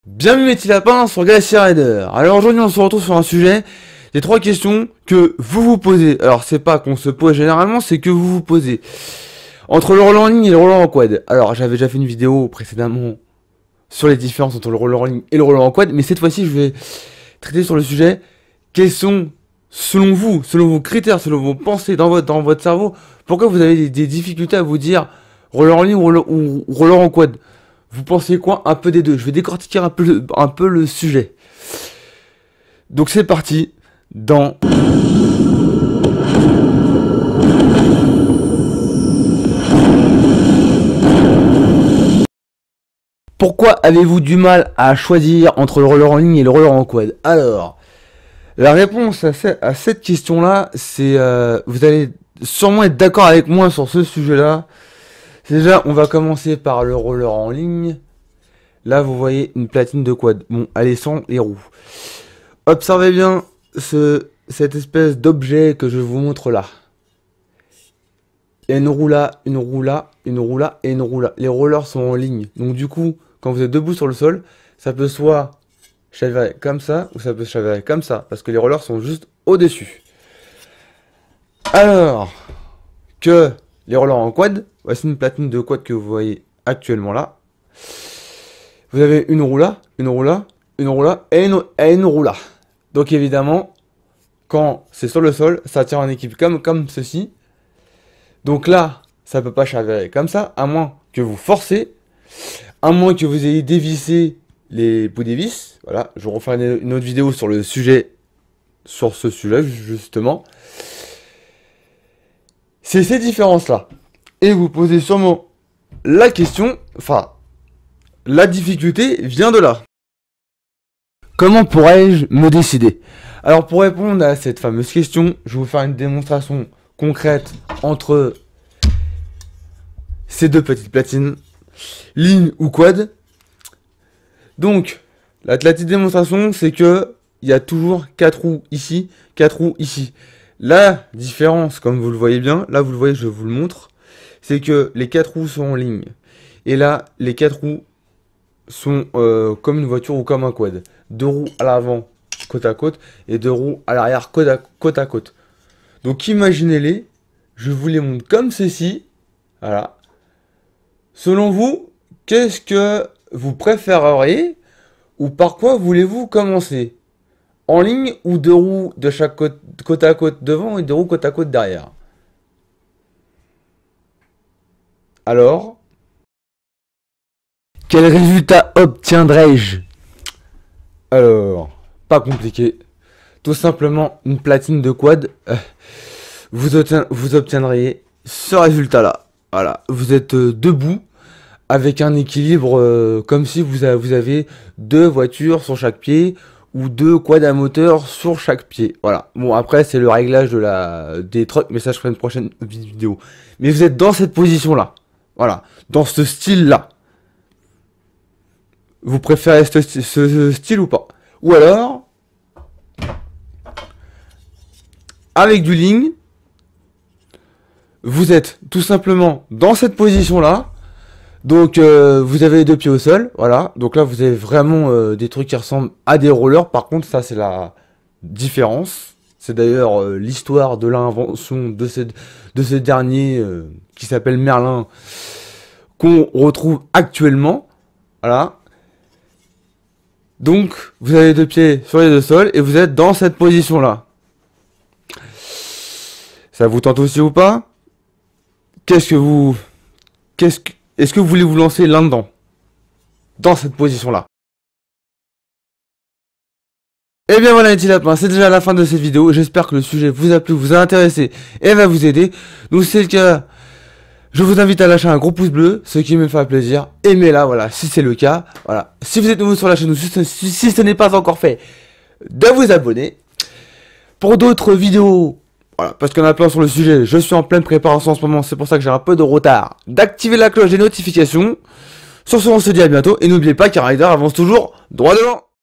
Bienvenue mes petits lapins sur Galaxy Rider. Alors aujourd'hui on se retrouve sur un sujet, des 3 questions que vous vous posez. Alors c'est pas qu'on se pose généralement, c'est que vous vous posez. Entre le roller en ligne et le roller en quad. Alors j'avais déjà fait une vidéo précédemment sur les différences entre le roller en ligne et le roller en quad. Mais cette fois-ci je vais traiter sur le sujet. Quels sont, selon vous, selon vos critères, selon vos pensées dans votre cerveau, pourquoi vous avez des difficultés à vous dire roller en ligne ou roller en quad? Vous pensez quoi un peu des deux? Je vais décortiquer un peu le sujet. Donc c'est parti dans... Pourquoi avez-vous du mal à choisir entre le roller en ligne et le roller en quad? Alors, la réponse à cette question-là, c'est... vous allez sûrement être d'accord avec moi sur ce sujet-là. Déjà, on va commencer par le roller en ligne. Là, vous voyez une platine de quad. Bon, elle est sans les roues. Observez bien cette espèce d'objet que je vous montre là. Il y a une roue là, une roue là, une roue là et une roue là. Les rollers sont en ligne. Donc du coup, quand vous êtes debout sur le sol, ça peut soit chavirer comme ça ou ça peut chavirer comme ça. Parce que les rollers sont juste au-dessus. Alors que les rollers en quad, voici une platine de quad que vous voyez actuellement là. Vous avez une roue là, une roue là, une roue là et une roue là. Donc évidemment, quand c'est sur le sol, ça tient en équipe comme ceci. Donc là, ça peut pas chavirer comme ça, à moins que vous forcez, à moins que vous ayez dévissé les bouts des vis. Voilà, je referai une autre vidéo sur le sujet, sur ce sujet justement. C'est ces différences-là. Et vous posez sûrement la question, enfin, la difficulté vient de là. Comment pourrais-je me décider? Alors pour répondre à cette fameuse question, je vais vous faire une démonstration concrète entre ces deux petites platines, ligne ou quad. Donc, la petite démonstration, c'est que il y a toujours 4 roues ici, 4 roues ici. La différence, comme vous le voyez bien, là vous le voyez, je vous le montre, c'est que les 4 roues sont en ligne. Et là, les 4 roues sont comme une voiture ou comme un quad. 2 roues à l'avant, côte à côte, et 2 roues à l'arrière, côte à côte. Donc imaginez-les, je vous les montre comme ceci. Voilà. Selon vous, qu'est-ce que vous préféreriez ou par quoi voulez-vous commencer? En ligne ou 2 roues de chaque côte à côte devant et 2 roues côte à côte derrière? Alors, quel résultat obtiendrai-je? Alors, pas compliqué. Tout simplement une platine de quad. Vous obtiendriez ce résultat-là. Voilà, vous êtes debout avec un équilibre comme si vous avez 2 voitures sur chaque pied ou 2 quads à moteur sur chaque pied. Voilà. Bon, après, c'est le réglage des trucks, mais ça, je ferai une prochaine vidéo. Mais vous êtes dans cette position-là. Voilà. Dans ce style-là. Vous préférez ce style ou pas? Ou alors, avec du ligne, vous êtes tout simplement dans cette position-là. Donc vous avez les 2 pieds au sol, voilà. Donc là vous avez vraiment des trucs qui ressemblent à des rollers. Par contre ça c'est la différence. C'est d'ailleurs l'histoire de l'invention de ce dernier qui s'appelle Merlin, qu'on retrouve actuellement. Voilà. Donc vous avez les 2 pieds sur les 2 sols et vous êtes dans cette position là. Ça vous tente aussi ou pas? Est-ce que vous voulez vous lancer là-dedans? Dans cette position-là? Et bien voilà les petits lapins, c'est déjà la fin de cette vidéo. J'espère que le sujet vous a plu, vous a intéressé et va vous aider. Donc si c'est le cas, je vous invite à lâcher un gros pouce bleu, ce qui me fera plaisir. Aimez-la, voilà, si c'est le cas. Voilà. Si vous êtes nouveau sur la chaîne ou si ce n'est pas encore fait, de vous abonner. Pour d'autres vidéos... Voilà, parce qu'on a plein sur le sujet, je suis en pleine préparation en ce moment, c'est pour ça que j'ai un peu de retard. D'activer la cloche des notifications. Sur ce, on se dit à bientôt, et n'oubliez pas qu'un rider avance toujours droit devant.